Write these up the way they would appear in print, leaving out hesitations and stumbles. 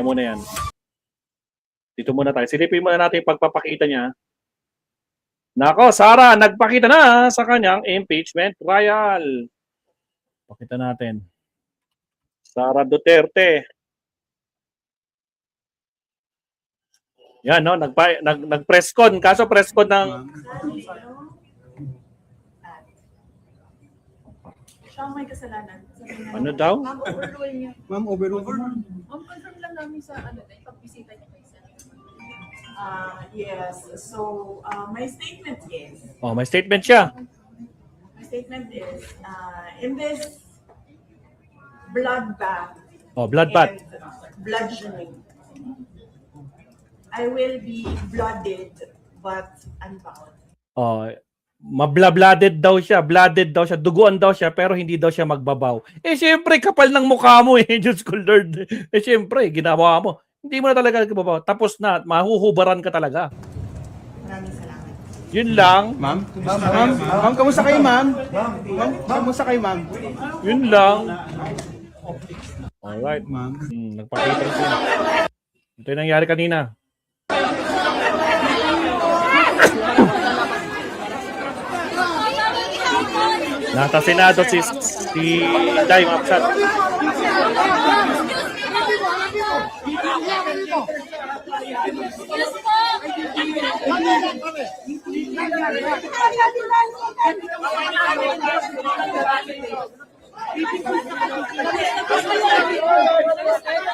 Muna yan. Dito muna tayo. Silipin muna natin yung pagpapakita niya. Nako, Sara, nagpakita na sa kanyang impeachment trial. Pakita natin. Sara Duterte. Yan, no? Nag-press con. Kaso press con ng... Siya may kasalanan. Ano daw? Ma'am, overrule niya. Ma'am, overrule. Ma'am, confirm lang namin sa pagbisita niya kay Senator. Yes. So, my statement is... Oh, may statement siya. My statement is, in this bloodbath... Oh, bloodbath. Bludgeoning, I will be blooded but unbound. Oh, mablabladed daw siya, blooded daw siya, duguan daw siya, pero hindi daw siya magbabaw. Eh, syempre, kapal ng mukha mo eh, Diyos ko Lord. Eh, syempre, ginawa mo. Hindi mo na talaga magbabaw. Tapos na, mahuhubaran ka talaga. Maraming salamat. Yun lang. Ma'am, kamusta kayo, ma'am? Ma'am, kamusta kayo, ma'am? Yun lang. Alright. Ma'am. Nagpakita rin siya. Ito yung nangyari kanina. Nasa Senado si Day Mapsat.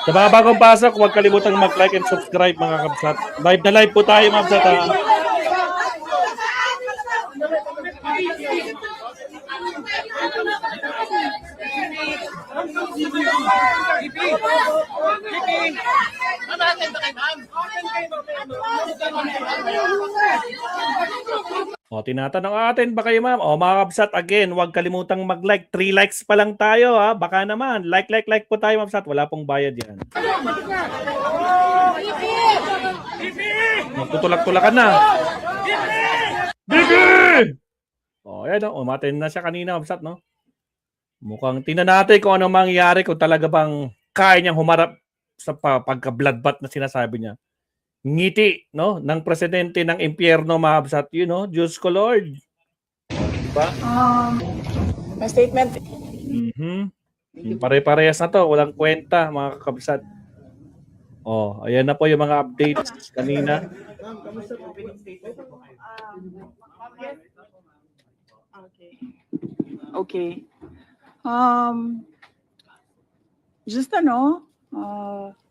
Sa mga bagong pasok, huwag kalimutang mag-like and subscribe mga kabsat. Live na live po tayo mga kabsat ha. O, tinatanong atin ba kayo ma'am? O, mga kabsat, again, huwag kalimutang mag-like. 3 likes pa lang tayo ha. Baka naman. Like po tayo mga kabsat. Wala pong bayad yan. Magtutulak-tulakan na. Bibi! O, ayan o. Umatin na siya kanina kabsat, no? Mukhang tingnan natin kung ano mangyayari kung talaga bang kaya niyang humarap sa pagka-bloodbath na sinasabi niya. Ngiti, no, ng presidente ng impyerno, mahabsat, you know, Diyos ko Lord. Diba? My statement... Pare-parehas na to, walang kwenta, mga kakabsat. Oh, ayan na po yung mga updates kanina. Okay. Just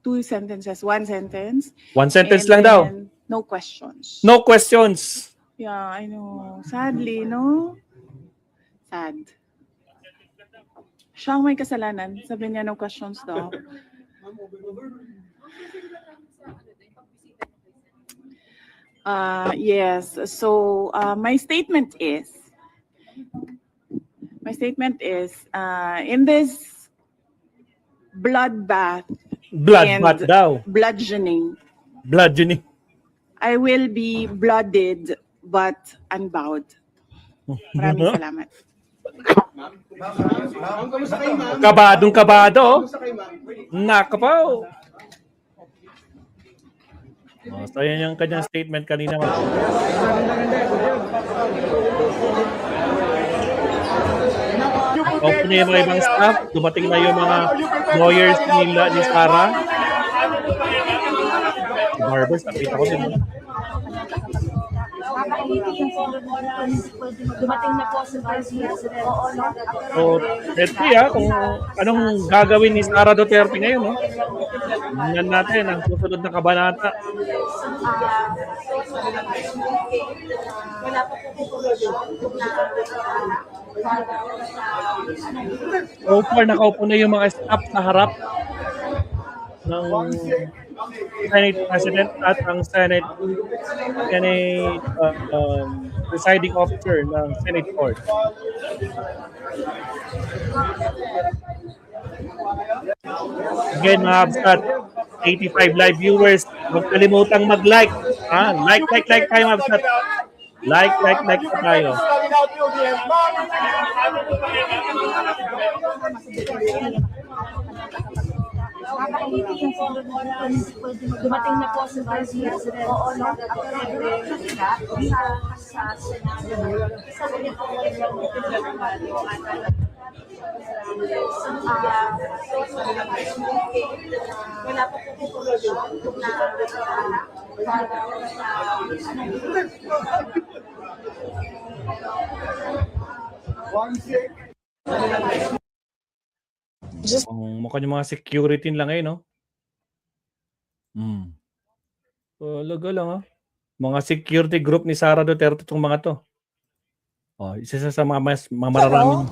2 sentences, 1 sentence. 1 sentence And lang daw. then no questions. No questions. Yeah, I know. Sadly, no? Sad. Siya ang may kasalanan. Sabi niya no questions daw. Yes. So, my statement is, in this bloodbath, Bloodbath daw. bludgeoning, I will be blooded but unbowed. Maraming salamat. Ma'am, kamusta kayo, ma'am? Kabadong-kabado. Kamusta kayo, ma'am? Nakapaw. Oh, so yan yung kanyang statement kanina. Open na yung mga ibang staff. Dumating na yung mga lawyers ni Sara. Barbers, nakita ko din. Dumating na po sa Vice President. So, let's see kung anong gagawin ni Sara Duterte ngayon. No? Tingnan natin ang susunod na kabanata. Wala pa po So far, nakaupo na yung mga staff sa harap ng Senate President at ang Senate presiding officer ng Senate Court. Again, mga absat, 85 live viewers, huwag kalimutang mag-like. Like tayo mga absat. Like pa tayo. Dumating na po si Vice President. Oo, no? Sa Senado. Sa kanya po wala po po Mukha yung mga security lang ngayon, no? Talaga lang, ha? Mga security group ni Sara Duterte itong mga to. Isa sa mga mararaming.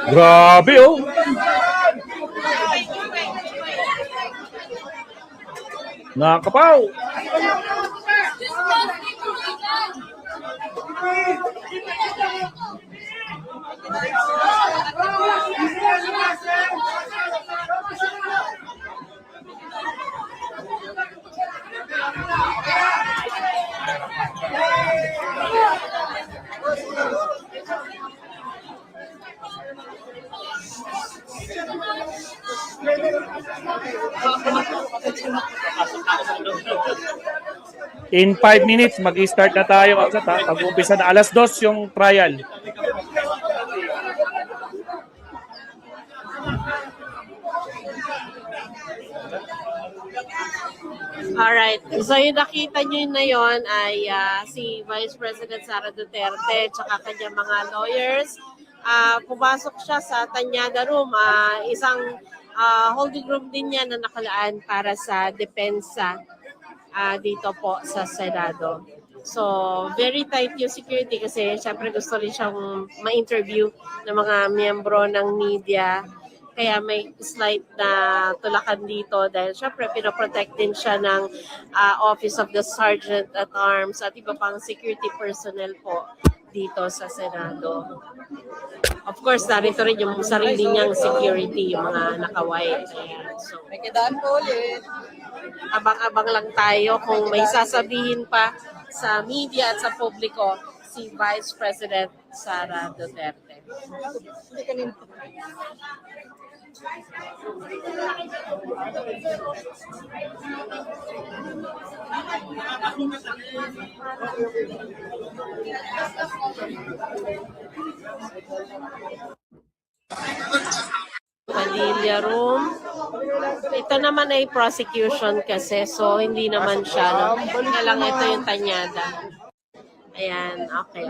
Grabe, oh! Nakapaw! In 5 minutes, mag-start na tayo. Pag-umpisa na. 2:00 yung trial. Alright. So yung nakita nyo na yon ay si Vice President Sara Duterte tsaka kanyang mga lawyers. Pumasok siya sa Tanyada Room. Isang holding room din yan na nakalaan para sa depensa dito po sa Senado. So, very tight yung security kasi syempre gusto rin siyang ma-interview ng mga miyembro ng media. Kaya may slight na tulakan dito dahil syempre pinoprotect din siya ng Office of the Sergeant at Arms at iba pang security personnel po dito sa Senado. Of course, narito rin yung sarili niyang security, yung mga naka-white. So, abang-abang lang tayo kung may sasabihin pa sa media at sa publiko si Vice President Sara Duterte. Padilla Room. Ito naman ay prosecution kasi, so hindi naman siya. No? Kaya lang ito yung Tanyada. Ayan, okay.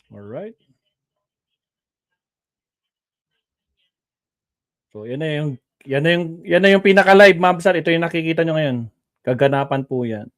Alright. So, yan na yung pinaka-live, Ma'am Sar. Ito yung nakikita nyo ngayon. Kaganapan po yan.